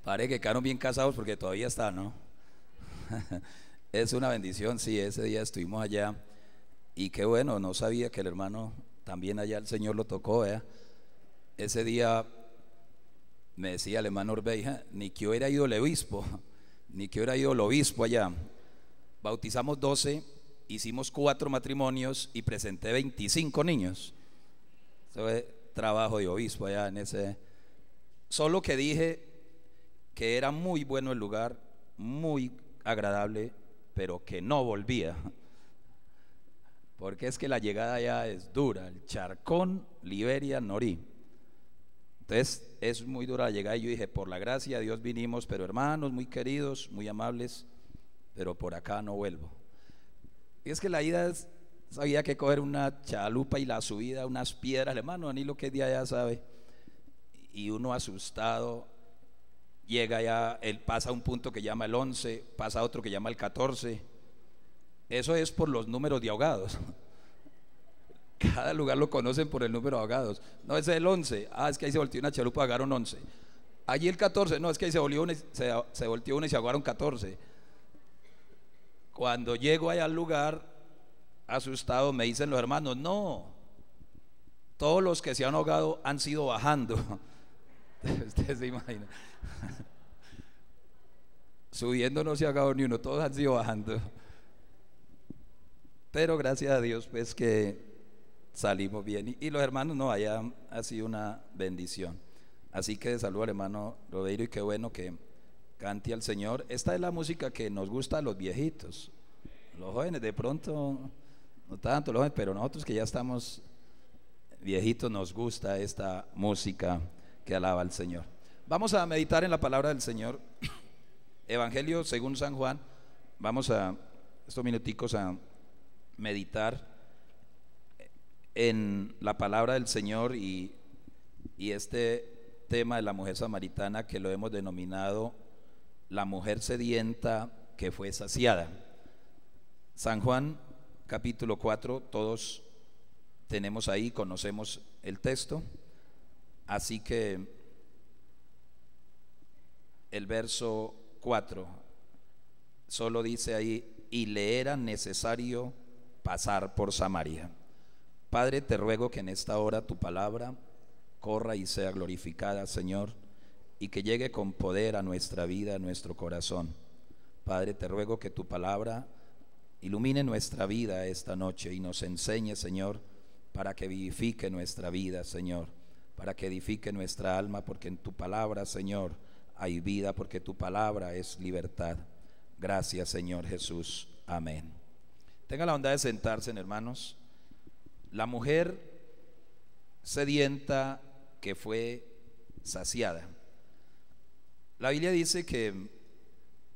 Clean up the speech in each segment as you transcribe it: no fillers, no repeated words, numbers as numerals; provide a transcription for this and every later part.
Parece que quedaron bien casados porque todavía están, ¿no? Es una bendición, sí, ese día estuvimos allá y qué bueno, no sabía que el hermano también allá el Señor lo tocó, ¿eh? Ese día me decía el hermano Orbeja, ni que hubiera ido el obispo, ni que hubiera ido el obispo allá. Bautizamos 12, hicimos 4 matrimonios y presenté 25 niños. Eso es trabajo de obispo allá en ese. Solo que dije que era muy bueno el lugar, muy agradable, pero que no volvía. Porque es que la llegada ya es dura, el Charcón, Liberia, Norí. Entonces es muy dura la llegada y yo dije, por la gracia de Dios vinimos, pero hermanos muy queridos, muy amables, pero por acá no vuelvo. Y es que la ida sabía que coger una chalupa y la subida, unas piedras, hermano, ni lo que día ya sabe. Y uno asustado, llega ya, él pasa a un punto que llama el 11, pasa a otro que llama el 14. Eso es por los números de ahogados. Cada lugar lo conocen por el número de ahogados. No, ese es el 11. Ah, es que ahí se volteó una chalupa, ahogaron 11. Allí el 14, no, es que ahí se volteó uno y se ahogaron 14. Cuando llego allá al lugar, asustado, me dicen los hermanos, no, todos los que se han ahogado han sido bajando. Ustedes se imaginan. Subiendo no se ha ahogado ni uno, todos han sido bajando. Pero gracias a Dios pues que salimos bien. Y los hermanos no, allá ha sido una bendición. Así que saludo al hermano Rodeiro y qué bueno que cante al Señor. Esta es la música que nos gusta a los viejitos. Los jóvenes de pronto, no tanto los jóvenes, pero nosotros que ya estamos viejitos nos gusta esta música que alaba al Señor. Vamos a meditar en la palabra del Señor. Evangelio según San Juan. Vamos a estos minuticos a meditar en la palabra del Señor y este tema de la mujer samaritana que lo hemos denominado la mujer sedienta que fue saciada. San Juan capítulo 4, todos tenemos ahí, conocemos el texto, así que el verso 4 solo dice ahí, y le era necesario pasar por Samaria. Padre, te ruego que en esta hora tu palabra corra y sea glorificada, Señor, y que llegue con poder a nuestra vida, a nuestro corazón. Padre, te ruego que tu palabra ilumine nuestra vida esta noche y nos enseñe, Señor, para que vivifique nuestra vida, Señor, para que edifique nuestra alma, porque en tu palabra, Señor, hay vida, porque tu palabra es libertad. Gracias, Señor Jesús. Amén. Tenga la bondad de sentarse, hermanos. La mujer sedienta que fue saciada. La Biblia dice que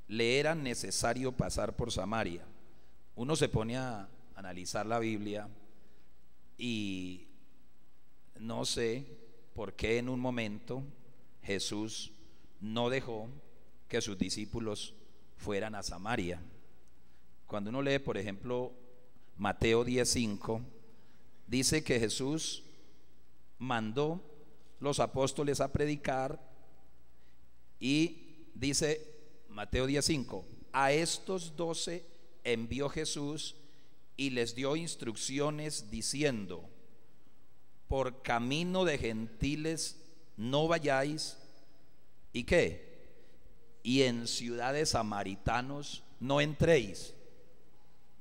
le era necesario pasar por Samaria. Uno se pone a analizar la Biblia y no sé por qué en un momento Jesús no dejó que sus discípulos fueran a Samaria. Cuando uno lee, por ejemplo, Mateo 10:5, dice que Jesús mandó los apóstoles a predicar y dice Mateo 10:5, a estos 12 envió Jesús y les dio instrucciones diciendo, por camino de gentiles no vayáis, ¿y qué? Y en ciudades samaritanos no entréis.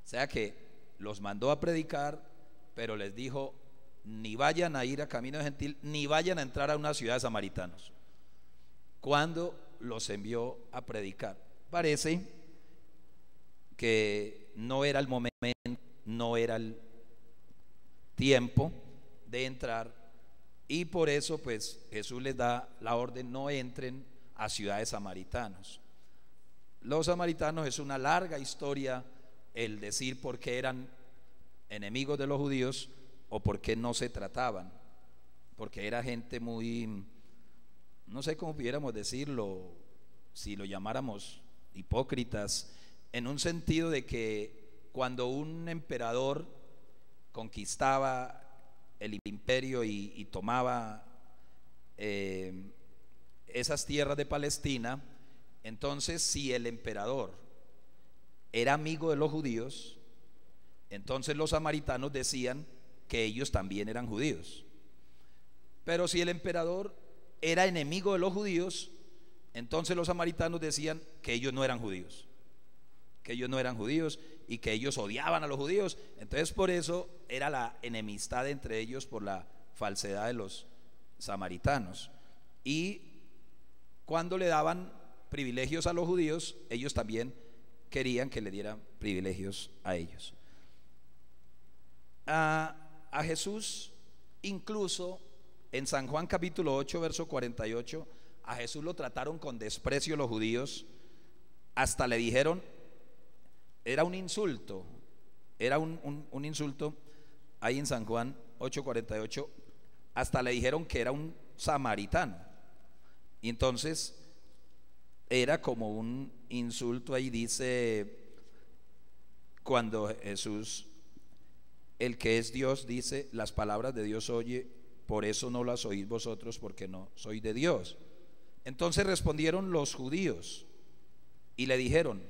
O sea que los mandó a predicar, pero les dijo, ni vayan a ir a camino de gentil, ni vayan a entrar a una ciudad de samaritanos. Cuando los envió a predicar, parece que no era el momento, no era el tiempo de entrar, y por eso pues Jesús les da la orden, no entren a ciudades samaritanos. Los samaritanos es una larga historia el decir por qué eran enemigos de los judíos o por qué no se trataban, porque era gente muy, no sé cómo pudiéramos decirlo, si lo llamáramos hipócritas, en un sentido de que cuando un emperador conquistaba el imperio y tomaba esas tierras de Palestina, entonces si el emperador era amigo de los judíos, entonces los samaritanos decían que ellos también eran judíos. Pero si el emperador era enemigo de los judíos, entonces los samaritanos decían que ellos no eran judíos, que ellos no eran judíos y que ellos odiaban a los judíos. Entonces por eso era la enemistad entre ellos por la falsedad de los samaritanos. Y cuando le daban privilegios a los judíos, ellos también querían que le dieran privilegios a ellos. A Jesús, incluso en San Juan capítulo 8 verso 48, a Jesús lo trataron con desprecio los judíos, hasta le dijeron, era un insulto, era un insulto ahí en San Juan 8:48, hasta le dijeron que era un samaritano. Y entonces era como un insulto. Ahí dice, cuando Jesús, el que es Dios, dice, las palabras de Dios oye, por eso no las oís vosotros, porque no soy de Dios. Entonces respondieron los judíos y le dijeron,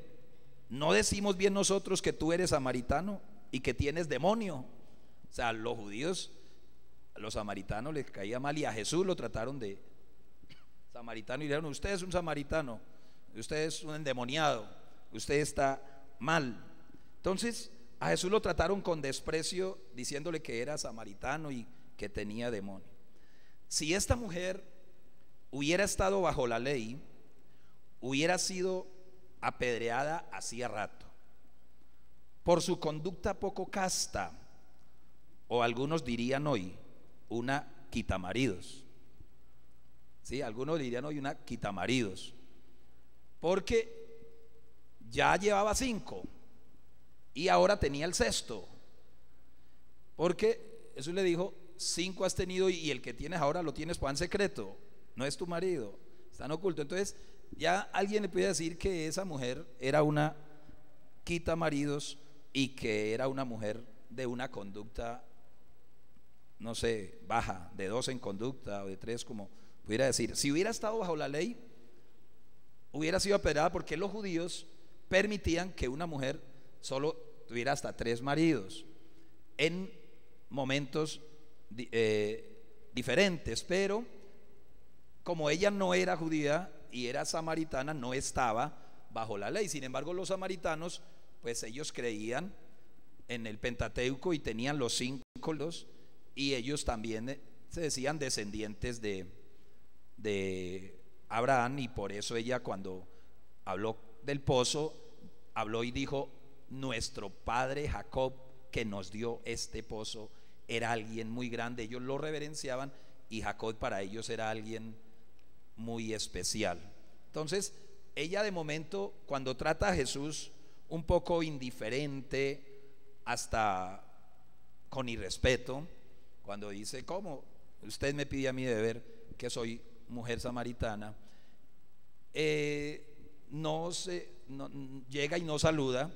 ¿no decimos bien nosotros que tú eres samaritano y que tienes demonio? O sea, los judíos, a los samaritanos les caía mal, y a Jesús lo trataron de samaritano y le dijeron, usted es un samaritano, usted es un endemoniado, usted está mal. Entonces a Jesús lo trataron con desprecio, diciéndole que era samaritano y que tenía demonio. Si esta mujer hubiera estado bajo la ley, hubiera sido apedreada hacía rato por su conducta poco casta, o algunos dirían hoy una quitamaridos. Sí, algunos dirían hoy una quitamaridos, porque ya llevaba 5 y ahora tenía el 6º, porque Jesús le dijo, 5 has tenido y el que tienes ahora lo tienes en secreto, no es tu marido, está en oculto. Entonces ya alguien le puede decir que esa mujer era una quitamaridos y que era una mujer de una conducta, no sé, baja, de 2 en conducta o de 3, como pudiera decir. Si hubiera estado bajo la ley, hubiera sido apedreada, porque los judíos permitían que una mujer solo tuviera hasta 3 maridos en momentos diferentes. Pero como ella no era judía y era samaritana, no estaba bajo la ley. Sin embargo, los samaritanos, pues ellos creían en el Pentateuco y tenían los 5 los, y ellos también se decían descendientes de Abraham, y por eso ella, cuando habló del pozo, habló y dijo, nuestro padre Jacob, que nos dio este pozo, era alguien muy grande. Ellos lo reverenciaban y Jacob para ellos era alguien muy especial. Entonces ella, de momento, cuando trata a Jesús un poco indiferente, hasta con irrespeto, cuando dice, ¿cómo usted me pide a mí de beber, que soy mujer samaritana? Llega y no saluda.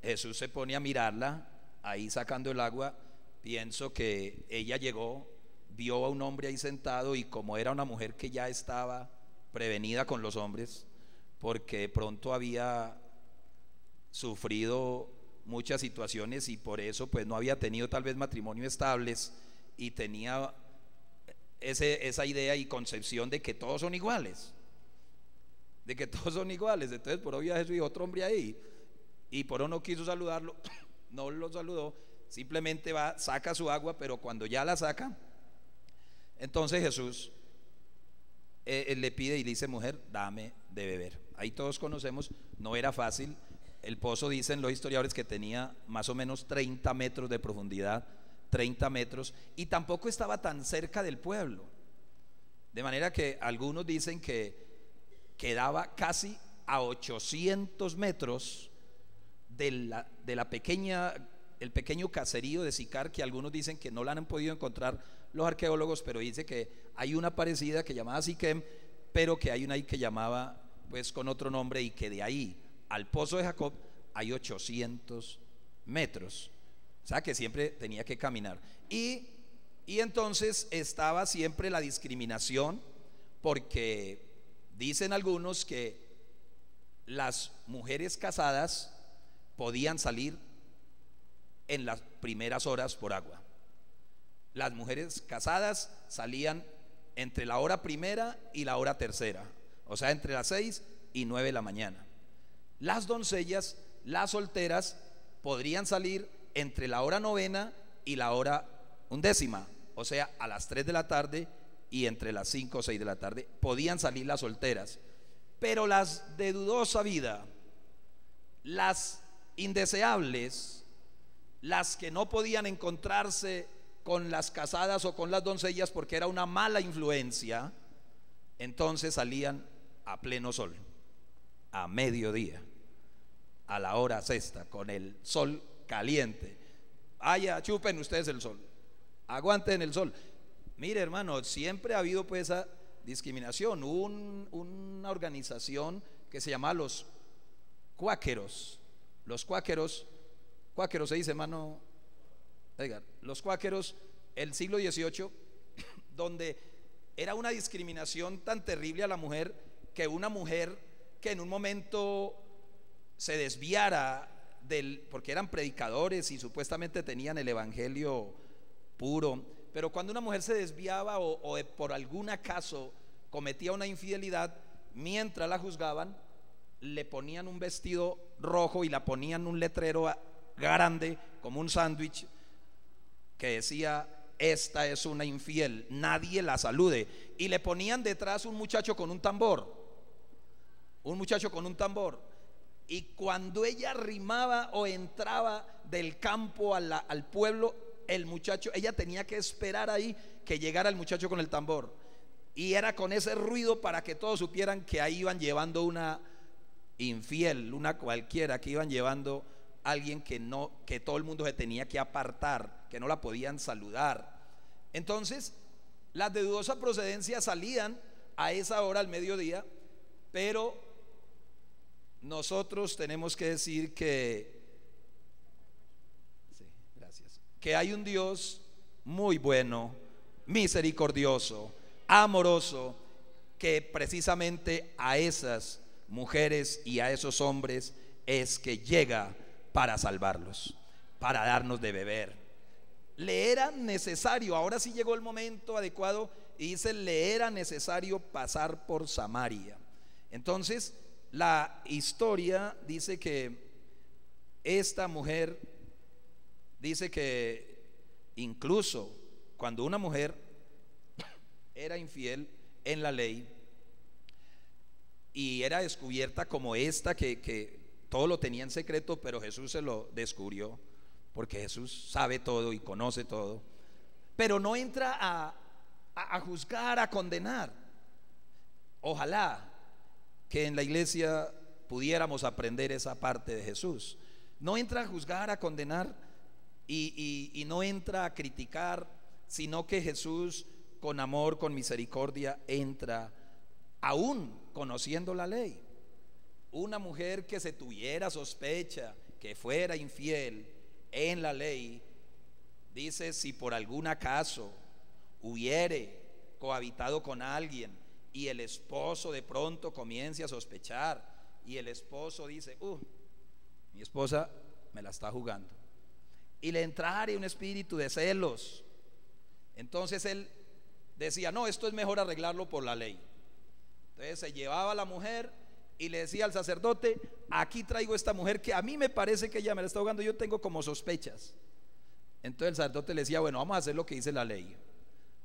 Jesús se pone a mirarla ahí sacando el agua. Pienso que ella llegó, vio a un hombre ahí sentado, y como era una mujer que ya estaba prevenida con los hombres, porque pronto había sufrido muchas situaciones y por eso pues no había tenido tal vez matrimonio estables, y tenía esa idea y concepción de que todos son iguales, Entonces por obvio Jesús dijo, otro hombre ahí, y por eso no quiso saludarlo, no lo saludó, simplemente va, saca su agua. Pero cuando ya la saca, entonces Jesús le pide y le dice, mujer, dame de beber. Ahí todos conocemos, no era fácil. El pozo, dicen los historiadores, que tenía más o menos 30 metros de profundidad, 30 metros, y tampoco estaba tan cerca del pueblo, de manera que algunos dicen que quedaba casi a 800 metros de la pequeña, el pequeño caserío de Sicar, que algunos dicen que no la han podido encontrar los arqueólogos, pero dice que hay una parecida que llamaba Siquem, pero que hay una ahí que llamaba pues con otro nombre, y que de ahí al pozo de Jacob hay 800 metros, o sea que siempre tenía que caminar. Y Y entonces estaba siempre la discriminación, porque dicen algunos que las mujeres casadas podían salir en las primeras horas por agua. Las mujeres casadas salían entre la hora primera y la hora tercera, o sea, entre las 6 y 9 de la mañana. Las doncellas, las solteras, podrían salir entre la hora novena y la hora undécima, o sea, a las 3 de la tarde y entre las 5 o 6 de la tarde podían salir las solteras. Pero las de dudosa vida, las indeseables, las que no podían encontrarse con las casadas o con las doncellas porque era una mala influencia, entonces salían a pleno sol, a mediodía, a la hora sexta, con el sol caliente. Vaya, chupen ustedes el sol, aguanten el sol. Mire, hermano, siempre ha habido pues esa discriminación. Hubo una organización que se llamaba los cuáqueros. Los cuáqueros se dice, hermano Edgar, los cuáqueros, el siglo XVIII, donde era una discriminación tan terrible a la mujer, que una mujer que en un momento se desviara porque eran predicadores y supuestamente tenían el evangelio puro, pero cuando una mujer se desviaba o por algún acaso cometía una infidelidad, mientras la juzgaban, le ponían un vestido rojo y la ponían un letrero grande como un sándwich que decía: esta es una infiel, nadie la salude. Y le ponían detrás un muchacho con un tambor, y cuando ella rimaba o entraba del campo al pueblo, el muchacho, ella tenía que esperar ahí que llegara el muchacho con el tambor, y era con ese ruido para que todos supieran que ahí iban llevando una infiel, una cualquiera, que iban llevando a alguien que todo el mundo se tenía que apartar, que no la podían saludar. Entonces las de dudosa procedencia salían a esa hora, al mediodía, pero nosotros tenemos que decir que hay un Dios muy bueno, misericordioso, amoroso, que precisamente a esas mujeres y a esos hombres es que llega para salvarlos, para darnos de beber. Le era necesario, ahora sí llegó el momento adecuado, y dice: le era necesario pasar por Samaria. Entonces la historia dice que esta mujer, dice que incluso cuando una mujer era infiel en la ley y era descubierta como esta, que todo lo tenía en secreto, pero Jesús se lo descubrió, porque Jesús sabe todo y conoce todo, pero no entra a juzgar, a condenar. Ojalá que en la iglesia pudiéramos aprender esa parte de Jesús. No entra a juzgar, a condenar, y no entra a criticar, sino que Jesús, con amor, con misericordia, entra, aún conociendo la ley. Una mujer que se tuviera sospecha que fuera infiel en la ley, dice: si por algún acaso hubiere cohabitado con alguien y el esposo de pronto comience a sospechar, y el esposo dice: mi esposa me la está jugando, y le entrare un espíritu de celos, entonces él decía: no, esto es mejor arreglarlo por la ley. Entonces se llevaba a la mujer y le decía al sacerdote: aquí traigo esta mujer que a mí me parece que ella me la está jugando, yo tengo como sospechas. Entonces el sacerdote le decía: bueno, vamos a hacer lo que dice la ley,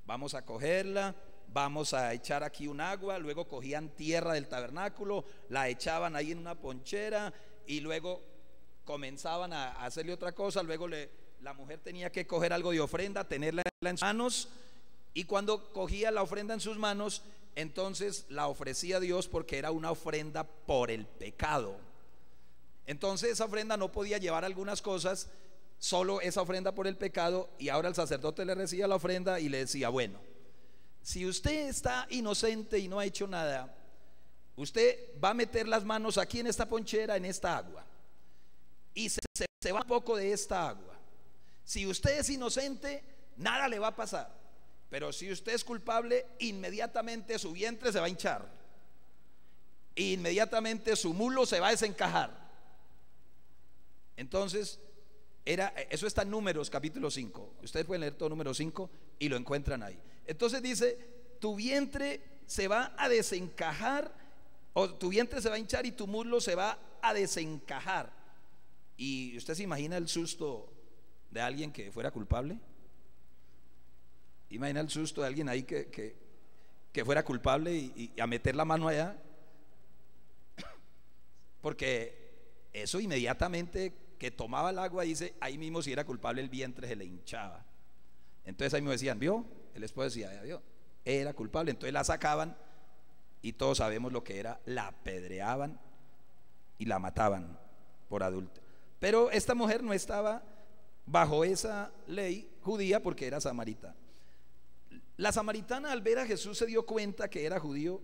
vamos a cogerla, vamos a echar aquí un agua. Luego cogían tierra del tabernáculo, la echaban ahí en una ponchera, y luego comenzaban a hacerle otra cosa. Luego la mujer tenía que coger algo de ofrenda, tenerla en sus manos, y cuando cogía la ofrenda en sus manos, entonces la ofrecía a Dios, porque era una ofrenda por el pecado. Entonces esa ofrenda no podía llevar algunas cosas, solo esa ofrenda por el pecado. Y ahora el sacerdote le recibía la ofrenda y le decía: bueno, si usted está inocente y no ha hecho nada, usted va a meter las manos aquí en esta ponchera, en esta agua, y se va un poco de esta agua. Si usted es inocente, nada le va a pasar. Pero si usted es culpable, inmediatamente su vientre se va a hinchar, inmediatamente su mulo se va a desencajar. Entonces, eso está en Números capítulo 5. Ustedes pueden leer todo Número 5 y lo encuentran ahí. Entonces dice, tu vientre se va a desencajar, o tu vientre se va a hinchar y tu muslo se va a desencajar. ¿Y usted se imagina el susto de alguien que fuera culpable? Imagina el susto de alguien ahí que fuera culpable y a meter la mano allá. Porque eso inmediatamente que tomaba el agua, dice, ahí mismo si era culpable el vientre se le hinchaba. Entonces ahí me decían, ¿vio? El esposo decía, ya vio, era culpable. Entonces la sacaban y todos sabemos lo que era, la apedreaban y la mataban por adulto. Pero esta mujer no estaba bajo esa ley judía porque era samaritana. La samaritana, al ver a Jesús, se dio cuenta que era judío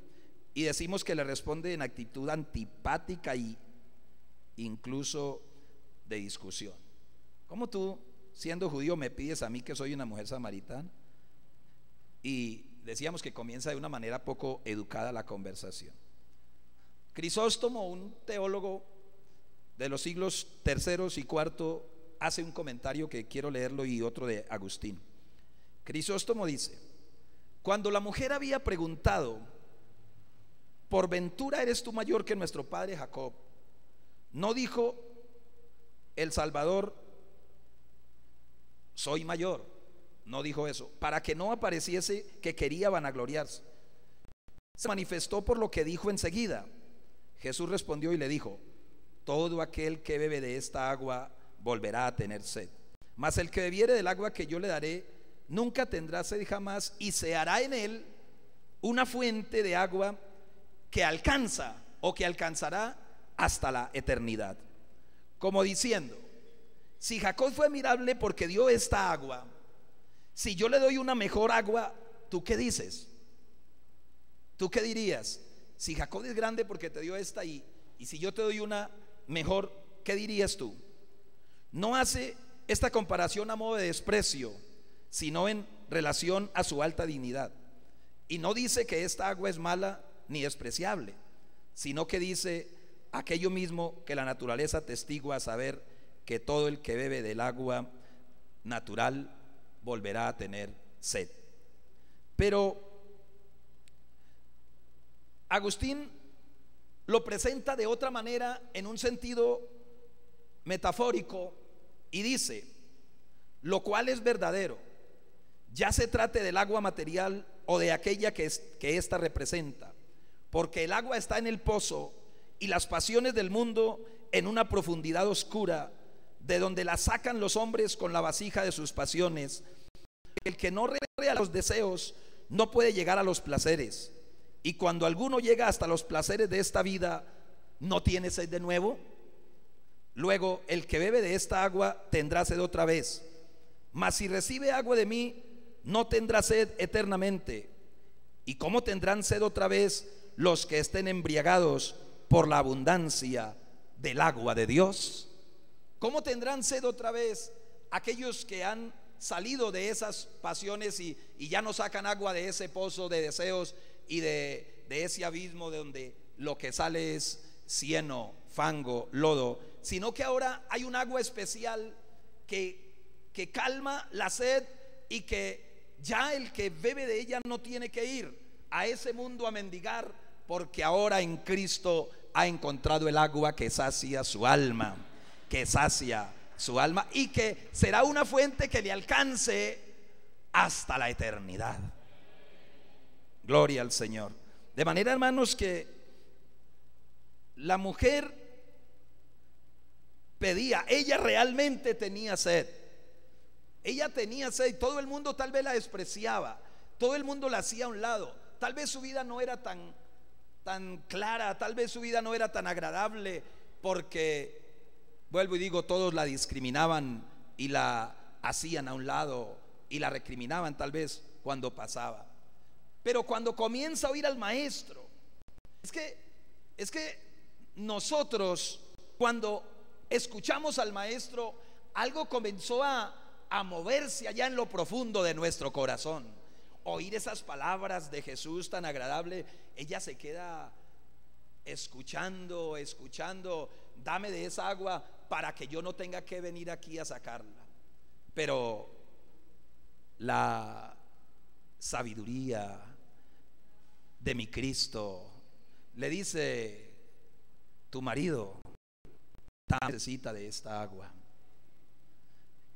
y decimos que le responde en actitud antipática y incluso de discusión. ¿Cómo tú, siendo judío, me pides a mí que soy una mujer samaritana? Y decíamos que comienza de una manera poco educada la conversación. Crisóstomo, un teólogo de los siglos terceros y cuarto, hace un comentario que quiero leerlo, y otro de Agustín. Crisóstomo dice: cuando la mujer había preguntado, ¿por ventura eres tú mayor que nuestro padre Jacob?, no dijo el Salvador, soy mayor. No dijo eso, para que no apareciese que quería vanagloriarse. Se manifestó por lo que dijo enseguida. Jesús respondió y le dijo: todo aquel que bebe de esta agua volverá a tener sed, mas el que bebiere del agua que yo le daré nunca tendrá sed jamás, y se hará en él una fuente de agua que alcanza, o que alcanzará hasta la eternidad. Como diciendo, si Jacob fue admirable porque dio esta agua, si yo le doy una mejor agua, ¿tú qué dices? ¿Tú qué dirías? Si Jacob es grande porque te dio esta, y si yo te doy una mejor, ¿qué dirías tú? No hace esta comparación a modo de desprecio, sino en relación a su alta dignidad. Y no dice que esta agua es mala ni despreciable, sino que dice aquello mismo que la naturaleza atestigua, a saber que todo el que bebe del agua natural volverá a tener sed. Pero Agustín lo presenta de otra manera, en un sentido metafórico, y dice: lo cual es verdadero, ya se trate del agua material o de aquella que ésta representa, porque el agua está en el pozo y las pasiones del mundo en una profundidad oscura, de donde la sacan los hombres con la vasija de sus pasiones. El que no recurre a los deseos no puede llegar a los placeres, y cuando alguno llega hasta los placeres de esta vida, ¿no tiene sed de nuevo? Luego el que bebe de esta agua tendrá sed otra vez, mas si recibe agua de mí, no tendrá sed eternamente. ¿Y cómo tendrán sed otra vez los que estén embriagados por la abundancia del agua de Dios? ¿Cómo tendrán sed otra vez aquellos que han salido de esas pasiones y ya no sacan agua de ese pozo de deseos y de ese abismo de donde lo que sale es cieno, fango, lodo, sino que ahora hay un agua especial que calma la sed, y que ya el que bebe de ella no tiene que ir a ese mundo a mendigar, porque ahora en Cristo ha encontrado el agua que sacia su alma, y que será una fuente que le alcance hasta la eternidad. Gloria al Señor. De manera, hermanos, que la mujer pedía, ella realmente tenía sed. Ella tenía sed. Todo el mundo tal vez la despreciaba, todo el mundo la hacía a un lado. Tal vez su vida no era tan clara, tal vez su vida no era tan agradable, porque, vuelvo y digo, todos la discriminaban y la hacían a un lado y la recriminaban tal vez cuando pasaba. Pero cuando comienza a oír al maestro, es que nosotros, cuando escuchamos al maestro, algo comenzó a a moverse allá en lo profundo de nuestro corazón. Oír esas palabras de Jesús tan agradable, ella se queda escuchando, dame de esa agua para que yo no tenga que venir aquí a sacarla. Pero la sabiduría de mi Cristo le dice: tu marido necesita de esta agua.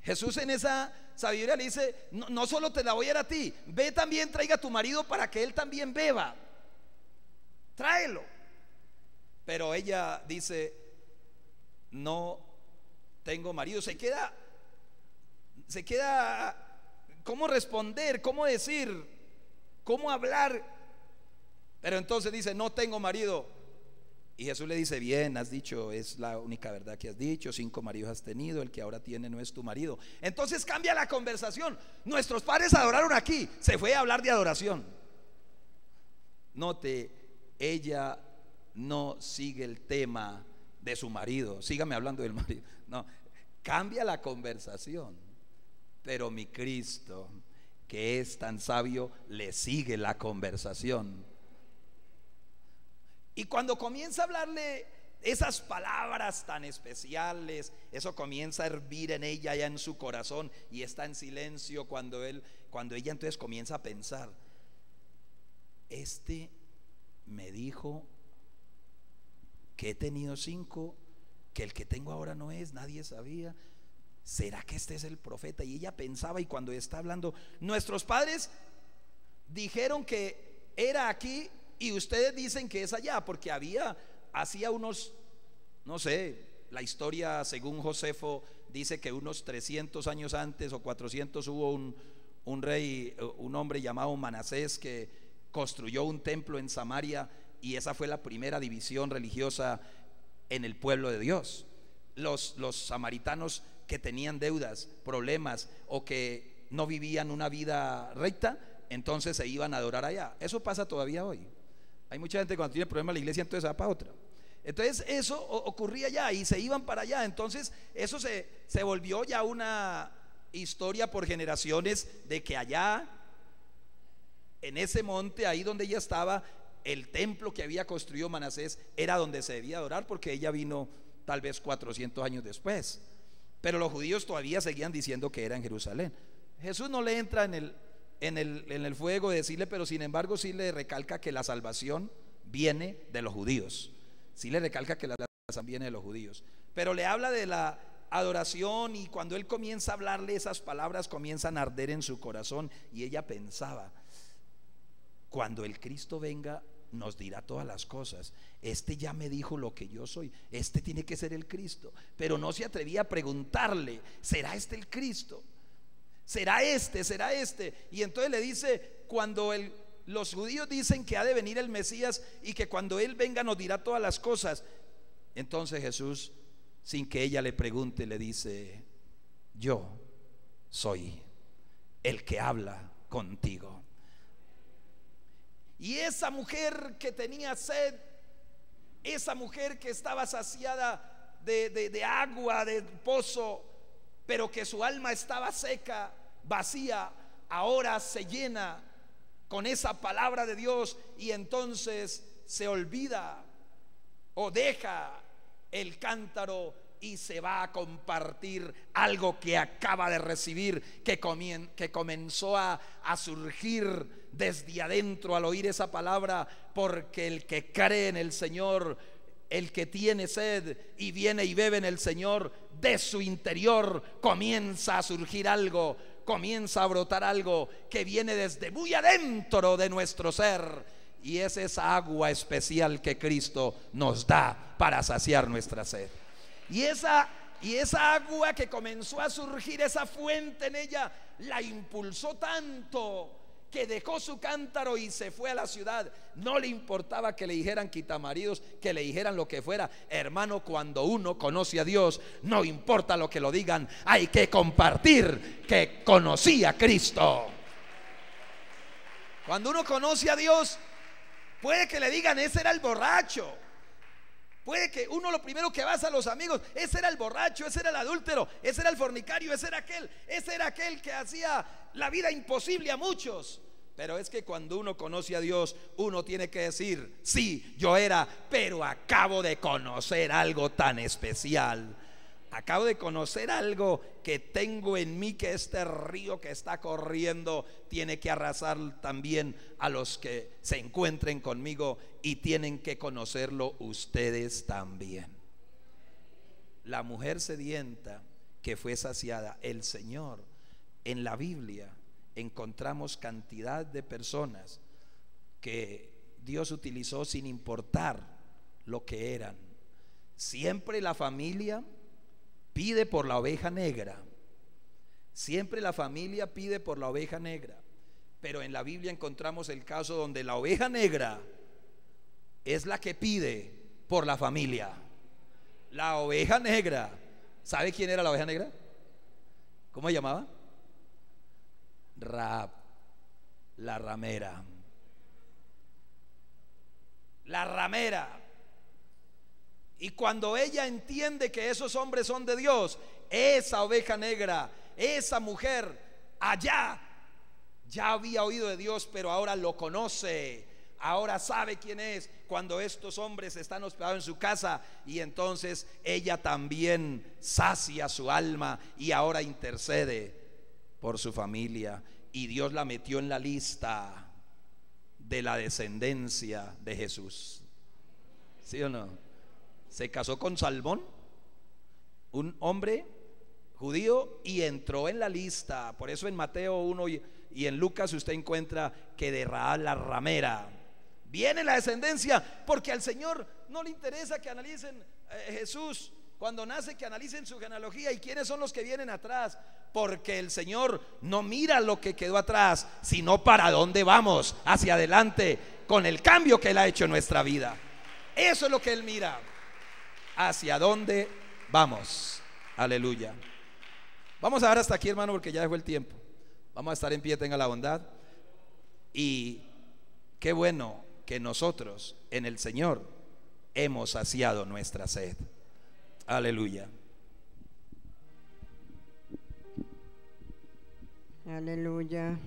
Jesús en esa sabiduría le dice: no solo te la voy a dar a ti, ve también, traiga a tu marido para que él también beba, tráelo. Pero ella dice: no tengo marido. Se queda, ¿cómo responder? ¿Cómo decir? ¿Cómo hablar? Pero entonces dice: no tengo marido. Y Jesús le dice: bien, has dicho, es la única verdad que has dicho, 5 maridos has tenido, el que ahora tiene no es tu marido. Entonces cambia la conversación. Nuestros padres adoraron aquí, se fue a hablar de adoración. Note, ella no sigue el tema de su marido. Sígame hablando del marido. No, cambia la conversación. Pero mi Cristo, que es tan sabio, le sigue la conversación. Y cuando comienza a hablarle esas palabras tan especiales, eso comienza a hervir en ella, ya en su corazón, y está en silencio cuando ella entonces comienza a pensar: este me dijo que he tenido 5, que el que tengo ahora no es, nadie sabía. ¿Será que este es el profeta? Y ella pensaba, y cuando está hablando, nuestros padres dijeron que era aquí y ustedes dicen que es allá, porque hacía unos, no sé, la historia según Josefo dice que unos 300 años antes o 400 hubo un rey, un hombre llamado Manasés, que construyó un templo en Samaria, y esa fue la primera división religiosa en el pueblo de Dios. Los samaritanos que tenían deudas, problemas, o que no vivían una vida recta, entonces se iban a adorar allá. Eso pasa todavía hoy. Hay mucha gente cuando tiene problemas en la iglesia, entonces va para otra. Entonces eso ocurría allá y se iban para allá. Entonces eso se volvió ya una historia por generaciones, de que allá en ese monte, ahí donde ella estaba, el templo que había construido Manasés era donde se debía adorar, porque ella vino tal vez 400 años después. Pero los judíos todavía seguían diciendo que era en Jerusalén. Jesús no le entra en el fuego de decirle, pero sin embargo sí le recalca que la salvación viene de los judíos. Sí le recalca que la salvación viene de los judíos, pero le habla de la adoración, y cuando él comienza a hablarle, esas palabras comienzan a arder en su corazón, y ella pensaba: cuando el Cristo venga nos dirá todas las cosas. Este ya me dijo lo que yo soy, este tiene que ser el Cristo. Pero no se atrevía a preguntarle: ¿será este el Cristo? ¿Será este? ¿Será este? Y entonces le dice: cuando los judíos dicen que ha de venir el Mesías y que cuando él venga nos dirá todas las cosas, entonces Jesús, sin que ella le pregunte, le dice: yo soy el que habla contigo. Y esa mujer que tenía sed, esa mujer que estaba saciada de agua del pozo, pero que su alma estaba seca, vacía, ahora se llena con esa palabra de Dios, y entonces se olvida o deja el cántaro y se va a compartir algo que acaba de recibir, que comenzó a surgir desde adentro al oír esa palabra. Porque el que cree en el Señor, el que tiene sed y viene y bebe en el Señor, de su interior comienza a surgir algo, comienza a brotar algo que viene desde muy adentro de nuestro ser, y es esa agua especial que Cristo nos da para saciar nuestra sed. Y esa agua que comenzó a surgir, esa fuente en ella, la impulsó tanto que dejó su cántaro y se fue a la ciudad. No le importaba que le dijeran quitamaridos, que le dijeran lo que fuera. Hermano, cuando uno conoce a Dios, no importa lo que lo digan, hay que compartir que conocí a Cristo. Cuando uno conoce a Dios, puede que le digan: ese era el borracho, Puede que uno lo primero que vas a los amigos, ese era el borracho, ese era el adúltero, ese era el fornicario, ese era aquel que hacía la vida imposible a muchos. Pero es que cuando uno conoce a Dios, uno tiene que decir: sí, yo era, pero acabo de conocer algo tan especial. Acabo de conocer algo que tengo en mí, que este río que está corriendo tiene que arrasar también a los que se encuentren conmigo, y tienen que conocerlo ustedes también. La mujer sedienta que fue saciada, el Señor, en la Biblia encontramos cantidad de personas que Dios utilizó sin importar lo que eran. Siempre la familia pide por la oveja negra. Siempre la familia pide por la oveja negra. Pero en la Biblia encontramos el caso donde la oveja negra es la que pide por la familia. La oveja negra. ¿Sabe quién era la oveja negra? ¿Cómo se llamaba? Rahab, la ramera. La ramera. Y cuando ella entiende que esos hombres son de Dios, esa oveja negra, esa mujer allá, ya había oído de Dios, pero ahora lo conoce, ahora sabe quién es. Cuando estos hombres están hospedados en su casa, y entonces ella también sacia su alma y ahora intercede por su familia. Y Dios la metió en la lista de la descendencia de Jesús. ¿Sí o no? Se casó con Salmón, un hombre judío, y entró en la lista. Por eso en Mateo 1 y en Lucas usted encuentra que de Rahab la ramera viene la descendencia, porque al Señor no le interesa que analicen Jesús cuando nace, que analicen su genealogía y quiénes son los que vienen atrás, porque el Señor no mira lo que quedó atrás, sino para dónde vamos hacia adelante con el cambio que Él ha hecho en nuestra vida. Eso es lo que Él mira, hacia dónde vamos. Aleluya. Vamos a dar hasta aquí, hermano, porque ya dejó el tiempo. Vamos a estar en pie, tenga la bondad. Y qué bueno que nosotros en el Señor hemos saciado nuestra sed. Aleluya. Aleluya.